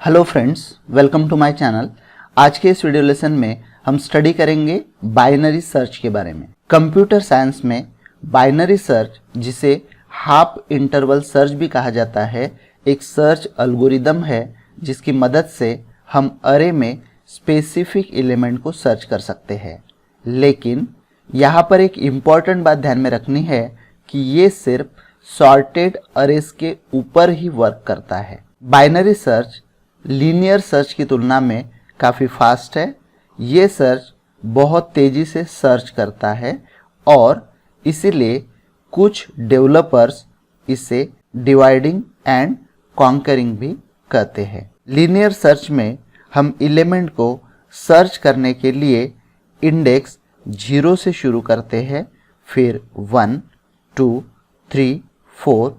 Hello friends, welcome to my channel. आज के इस वीडियो लेसन में हम स्टडी करेंगे बाइनरी सर्च के बारे में। कंप्यूटर साइंस में बाइनरी सर्च, जिसे हाफ इंटरवल सर्च भी कहा जाता है, एक सर्च एल्गोरिदम है जिसकी मदद से हम अरे में स्पेसिफिक एलिमेंट को सर्च कर सकते हैं। लेकिन यहाँ पर एक इम्पॉर्टेंट बात ध्यान में रखनी है कि ये सिर्फ सॉर्टेड अरेज के ऊपर ही वर्क करता है। बाइनरी सर्च लीनियर सर्च की तुलना में काफ़ी फास्ट है। ये सर्च बहुत तेज़ी से सर्च करता है और इसीलिए कुछ डेवलपर्स इसे डिवाइडिंग एंड कॉन्करिंग भी कहते हैं। लीनियर सर्च में हम एलिमेंट को सर्च करने के लिए इंडेक्स 0 से शुरू करते हैं, फिर 1, 2, 3, 4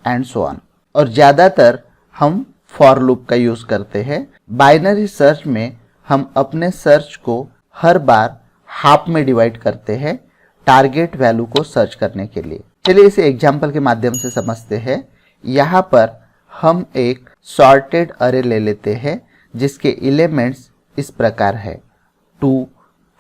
एंड सो ऑन, और ज़्यादातर हम फॉर लूप का यूज़ करते हैं। बाइनरी सर्च में हम अपने सर्च को हर बार हाफ में डिवाइड करते हैं टारगेट वैल्यू को सर्च करने के लिए। चलिए इसे एग्जाम्पल के माध्यम से समझते हैं। यहाँ पर हम एक सॉर्टेड अरे ले लेते हैं जिसके एलिमेंट्स इस प्रकार है: 2,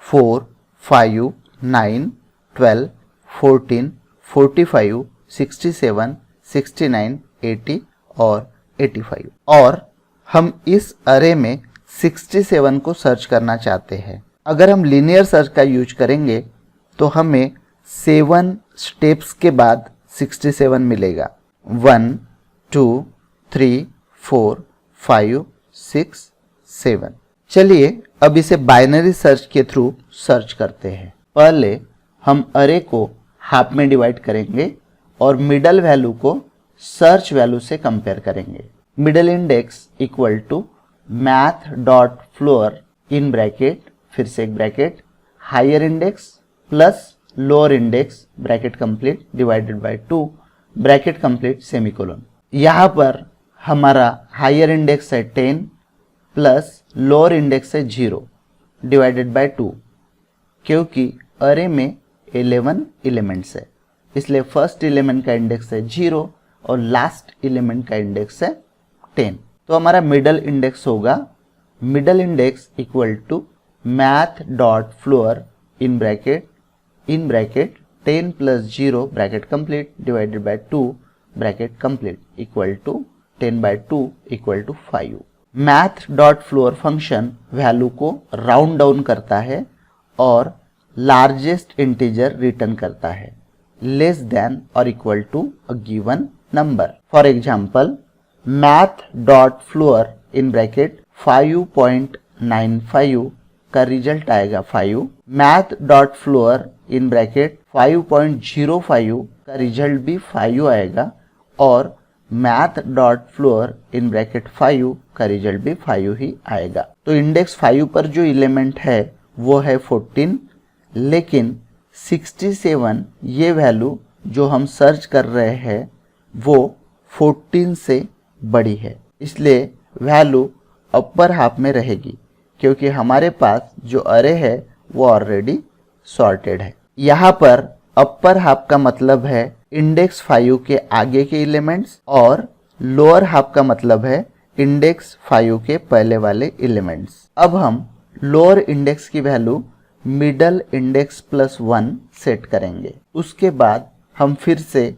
4, 5, 9, 12, 14, 45, 67, 69, 80 और 85। और हम इस अरे में 67 को सर्च करना चाहते हैं। अगर हम लीनियर सर्च का यूज करेंगे तो हमें 7 स्टेप्स के बाद 67 मिलेगा। 1, 2, 3, 4, 5, 6, 7। चलिए अब इसे बाइनरी सर्च के थ्रू सर्च करते हैं। पहले हम अरे को हाफ में डिवाइड करेंगे और मिडल वैल्यू को सर्च वैल्यू से कंपेयर करेंगे। Middle index equal to math dot floor in bracket, फिर से एक bracket, higher index plus lower index bracket complete divided by 2 bracket complete semicolon. यहाँ पर हमारा हायर इंडेक्स है 10 प्लस लोअर इंडेक्स है 0 डिवाइडेड बाय 2। क्योंकि अरे में 11 एलिमेंट्स है, इसलिए फर्स्ट एलिमेंट का इंडेक्स है 0 और लास्ट एलिमेंट का इंडेक्स है 10। तो हमारा मिडल इंडेक्स होगा middle index equal to math dot floor in bracket 10 plus 0 bracket complete divided by 2 bracket complete equal to 10 by 2 equal to 5। Math dot floor function value को round down करता है और largest integer return करता है less than और equal to a given number. For example, math dot floor in bracket 5.95 का result आएगा 5। Math dot floor in bracket 5.05 का रिजल्ट भी 5 आएगा और math dot floor in bracket 5 का रिजल्ट भी 5 ही आएगा। तो इंडेक्स 5 पर जो एलिमेंट है वो है 14, लेकिन 67 ये वैल्यू जो हम सर्च कर रहे हैं वो 14 से बड़ी है, इसलिए वैल्यू अपर हाफ में रहेगी क्योंकि हमारे पास जो अरे है वो ऑलरेडी सॉर्टेड है। यहाँ पर अपर हाफ का मतलब है इंडेक्स 5 के आगे के एलिमेंट्स और लोअर हाफ का मतलब है इंडेक्स 5 के पहले वाले एलिमेंट्स। अब हम लोअर इंडेक्स की value middle index plus 1 set करेंगे। उसके बाद हम फिर से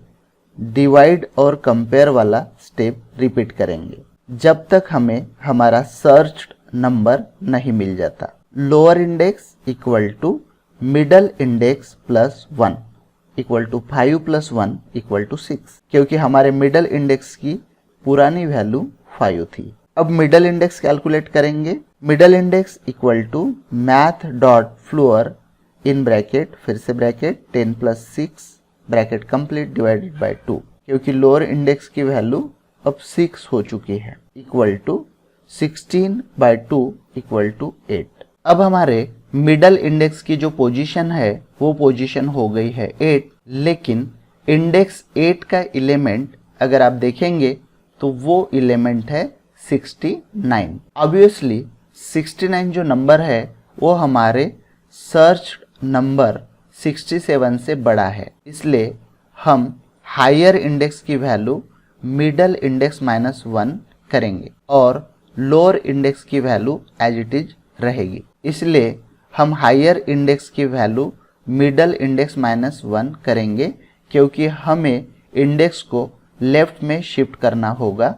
डिवाइड और कंपेयर वाला स्टेप रिपीट करेंगे जब तक हमें हमारा सर्च नंबर नहीं मिल जाता। Lower index equal to middle index plus 1 equal to 5 plus 1 equal to 6, क्योंकि हमारे मिडल इंडेक्स की पुरानी वैल्यू 5 थी। अब मिडल इंडेक्स कैलकुलेट करेंगे। Middle index equal to math dot floor in bracket, फिर से bracket 10 plus 6 bracket complete divided by 2, क्योंकि लोअर इंडेक्स की वैल्यू अब 6 हो चुकी है, equal to 16 by 2 equal to 8। अब हमारे मिडल इंडेक्स की जो पोजीशन है वो पोजीशन हो गई है 8, लेकिन इंडेक्स 8 का एलिमेंट अगर आप देखेंगे तो वो एलिमेंट है 69। ऑब्वियसली 69 जो नंबर है वो हमारे सर्च नंबर 67 से बड़ा है, इसलिए हम हायर इंडेक्स की वैल्यू मिडल इंडेक्स -1 करेंगे और लोअर इंडेक्स की वैल्यू एज इट इज रहेगी। इसलिए हम हायर इंडेक्स की वैल्यू मिडल इंडेक्स -1 करेंगे, क्योंकि हमें इंडेक्स को लेफ्ट में शिफ्ट करना होगा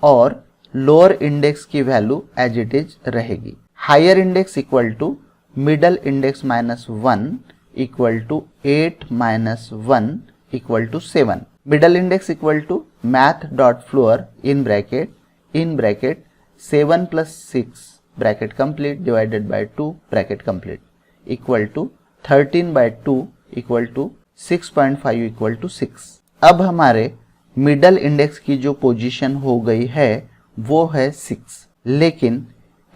और लोअर इंडेक्स की वैल्यू एज इट इज रहेगी। Higher index equal to middle index -1 equal to 8 - 1 equal to 7। Middle index equal to math.floor in bracket 7 + 6 bracket complete divided by 2 bracket complete equal to 13/2 equal to 6.5 equal to 6। अब हमारे middle index की जो position हो गई है वो है 6, लेकिन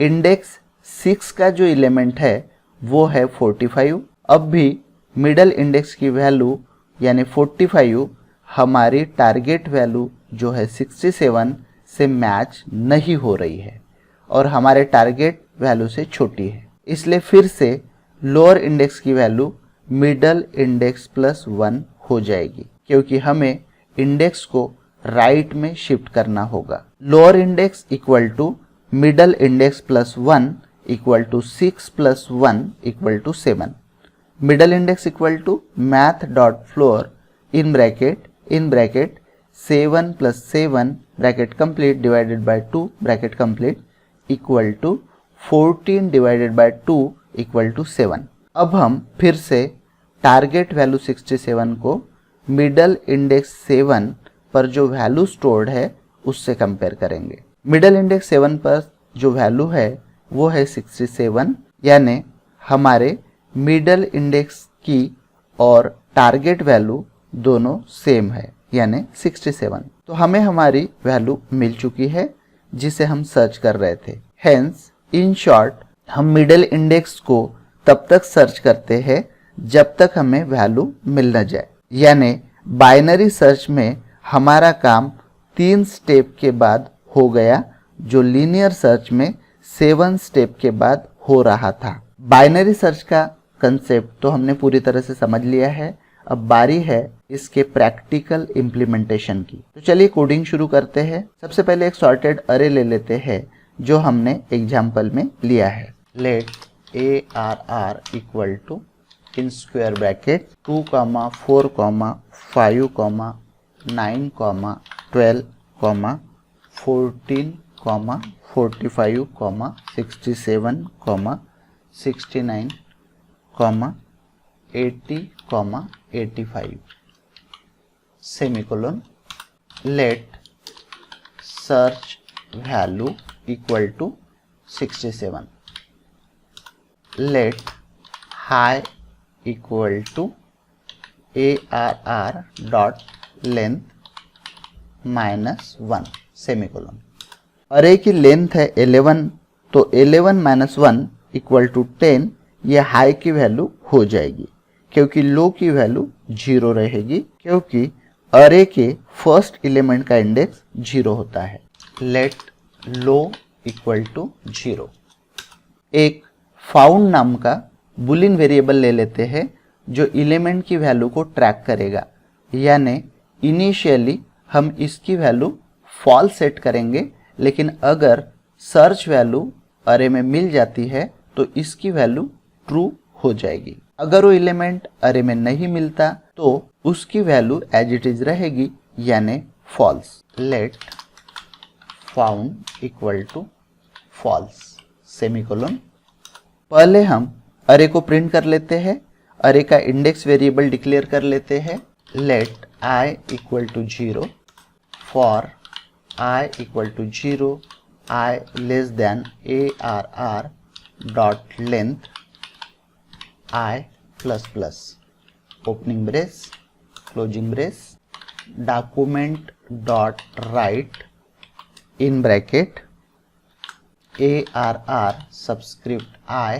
इंडेक्स 6 का जो एलिमेंट है वो है 45। अब भी मिडल इंडेक्स की वैल्यू यानी 45 हमारी टारगेट वैल्यू जो है 67 से मैच नहीं हो रही है और हमारे टारगेट वैल्यू से छोटी है। इसलिए फिर से लोअर इंडेक्स की वैल्यू मिडल इंडेक्स +1 हो जाएगी, क्योंकि हमें इंडेक्स को राइट में शिफ्ट करना होगा। Lower index equal to middle index +1 equal to 6 + 1 equal to 7। Middle index equal to math.floor in bracket 7 + 7 bracket complete divided by 2 bracket complete equal to 14 divided by 2 equal to 7। अब हम फिर से target value 67 को middle index 7 पर जो value stored है उससे compare करेंगे। मिडल इंडेक्स 7 पर जो वैल्यू है वो है 67, यानी हमारे मिडल इंडेक्स की और टारगेट वैल्यू दोनों सेम है यानी 67। तो हमें हमारी वैल्यू मिल चुकी है जिसे हम सर्च कर रहे थे। हेंस इन शॉर्ट हम मिडल इंडेक्स को तब तक सर्च करते हैं जब तक हमें वैल्यू मिल न जाए, यानी बाइनरी सर्च में हमारा काम 3 स्टेप के बाद हो गया जो लीनियर सर्च में 7 स्टेप के बाद हो रहा था। बाइनरी सर्च का कंसेप्ट तो हमने पूरी तरह से समझ लिया है, अब बारी है इसके प्रैक्टिकल इम्प्लीमेंटेशन की। तो चलिए कोडिंग शुरू करते हैं। सबसे पहले एक सॉर्टेड अरे ले लेते हैं जो हमने एग्जाम्पल में लिया है। Let ARR equal to in square bracket 2, 4, 5, 9, 12, 14, 45, 67, 69, 80, 85 semicolon। let search value equal to 67। let high equal to ARR dot length -1 semicolon। अरे की लेंथ है 11, तो 11 - 1 इक्वल टू 10। ये हाई की वैल्यू हो जाएगी क्योंकि लो की वैल्यू 0 रहेगी, क्योंकि अरे के फर्स्ट एलिमेंट का इंडेक्स 0 होता है। Let low equal to 0। एक फाउंड नाम का बुलियन वेरिएबल ले लेते हैं जो एलिमेंट की वैल्यू को ट्रैक करेगा, यानी इनिशियली हम इसकी वैल्यू फॉल्स सेट करेंगे, लेकिन अगर सर्च वैल्यू अरे में मिल जाती है तो इसकी वैल्यू ट्रू हो जाएगी। अगर वो एलिमेंट अरे में नहीं मिलता तो उसकी वैल्यू एज इट इज रहेगी यानी false. Let found equal to false semicolon. पहले हम अरे को प्रिंट कर लेते हैं, अरे का इंडेक्स वेरिएबल डिक्लेयर कर लेते हैं। Let I equal to 0 for I equal to 0 I less than ARR dot length I plus plus opening brace closing brace document dot write in bracket ARR subscript I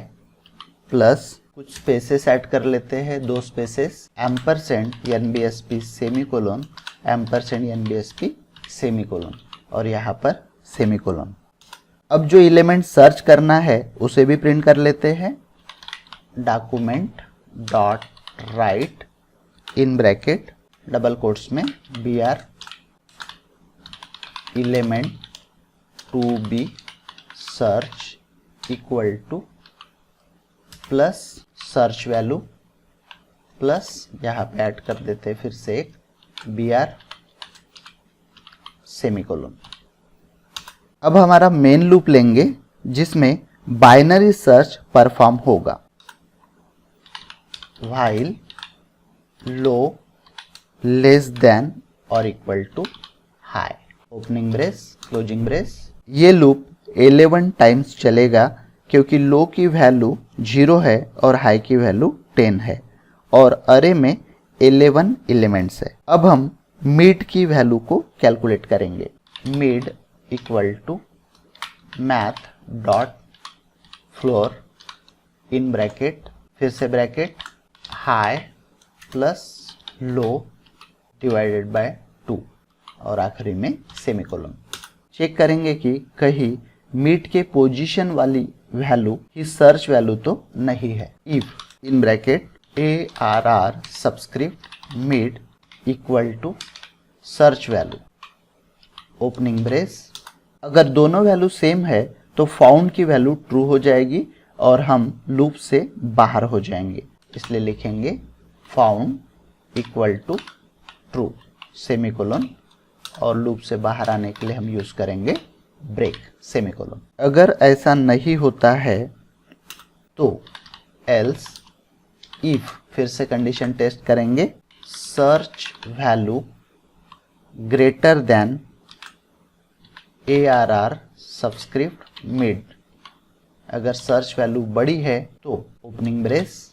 plus कुछ spaces add कर लेते हैं, 2 spaces, ampersand NBSP semicolon ampersand NBSP semicolon और यहाँ पर semicolon. अब जो element search करना है उसे भी प्रिंट कर लेते हैं। Document dot write in bracket double quotes में BR element to be search equal to plus search value plus यहाँ पे ऐड कर देते हैं फिर से एक br सेमीकोलन। अब हमारा मेन लूप लेंगे जिसमें बाइनरी सर्च परफॉर्म होगा। व्हाइल लो लेस देन और equal to high, opening brace closing brace. ये लूप 11 टाइम्स चलेगा क्योंकि लो की वैल्यू 0 है और हाई की वैल्यू 10 है और अरे में 11 एलिमेंट्स है। अब हम मिड की वैल्यू को कैलकुलेट करेंगे। Mid equal to math dot floor in bracket फिर से bracket high plus low divided by 2 और आखिरी में सेमीकोलन। चेक करेंगे कि कहीं मिड के पोजीशन वाली वैल्यू की सर्च वैल्यू तो नहीं है। If in bracket ARR subscript mid equal to search value opening brace. अगर दोनों वैल्यू सेम है तो फाउंड की वैल्यू ट्रू हो जाएगी और हम लूप से बाहर हो जाएंगे, इसलिए लिखेंगे found equal to true semicolon और लूप से बाहर आने के लिए हम यूज करेंगे ब्रेक सेमीकोलन। अगर ऐसा नहीं होता है तो एल्स इफ फिर से कंडीशन टेस्ट करेंगे search value greater than ARR subscript mid. अगर सर्च वैल्यू बड़ी है तो ओपनिंग ब्रेस।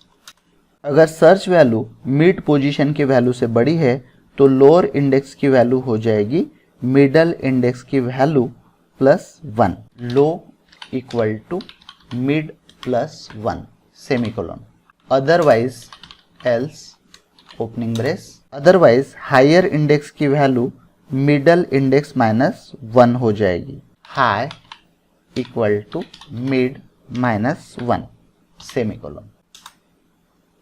अगर सर्च वैल्यू मिड पोजीशन की वैल्यू से बड़ी है तो लोअर इंडेक्स की वैल्यू हो जाएगी मिडल इंडेक्स की value plus 1। Low equal to mid plus 1 semicolon. Otherwise else opening brace. Otherwise higher index की वैल्यू मिडल इंडेक्स माइनस 1 हो जाएगी। High equal to mid minus 1 semicolon.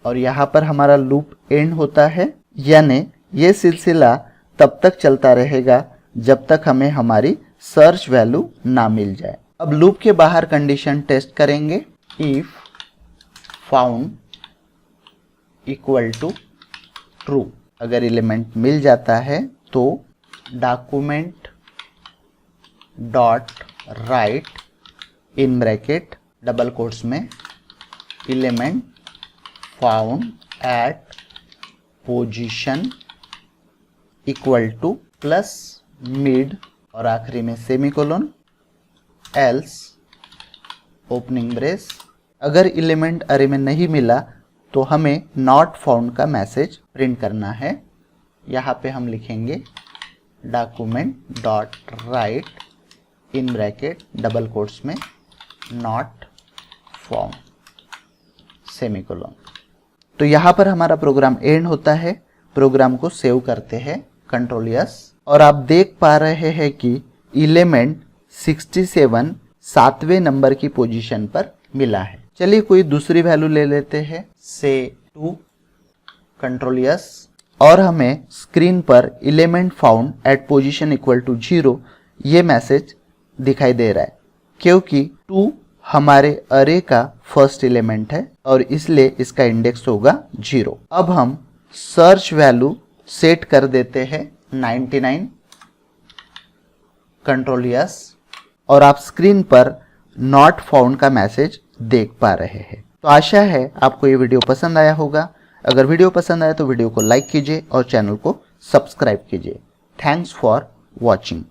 और यहाँ पर हमारा लूप एंड होता है, यानी ये सिलसिला तब तक चलता रहेगा जब तक हमें हमारी सर्च वैल्यू ना मिल जाए। अब लूप के बाहर कंडीशन टेस्ट करेंगे। If found equal to true, अगर एलिमेंट मिल जाता है तो document dot write in bracket double quotes में element found at position equal to plus mid और आखिरी में सेमीकोलन। Else opening brace. अगर एलिमेंट अरे में नहीं मिला तो हमें नॉट फाउंड का मैसेज प्रिंट करना है। यहाँ पे हम लिखेंगे document dot write in bracket double quotes में नॉट फाउंड सेमीकोलन। तो यहाँ पर हमारा प्रोग्राम एंड होता है। प्रोग्राम को सेव करते हैं कंट्रोल S और आप देख पा रहे हैं कि एलिमेंट 67 7वें नंबर की पोजीशन पर मिला है। चलिए कोई दूसरी वैल्यू ले लेते हैं, से 2 कंट्रोल S और हमें स्क्रीन पर element found at position equal to 0 ये मैसेज दिखाई दे रहा है क्योंकि 2 हमारे अरे का फर्स्ट एलिमेंट है और इसलिए इसका इंडेक्स होगा 0। अब हम सर्च वैल्यू सेट कर देते हैं 99 कंट्रोल S और आप स्क्रीन पर नॉट फाउंड का मैसेज देख पा रहे हैं। तो आशा है आपको ये वीडियो पसंद आया होगा। अगर वीडियो पसंद आया तो वीडियो को लाइक कीजिए और चैनल को सब्सक्राइब कीजिए। Thanks for watching.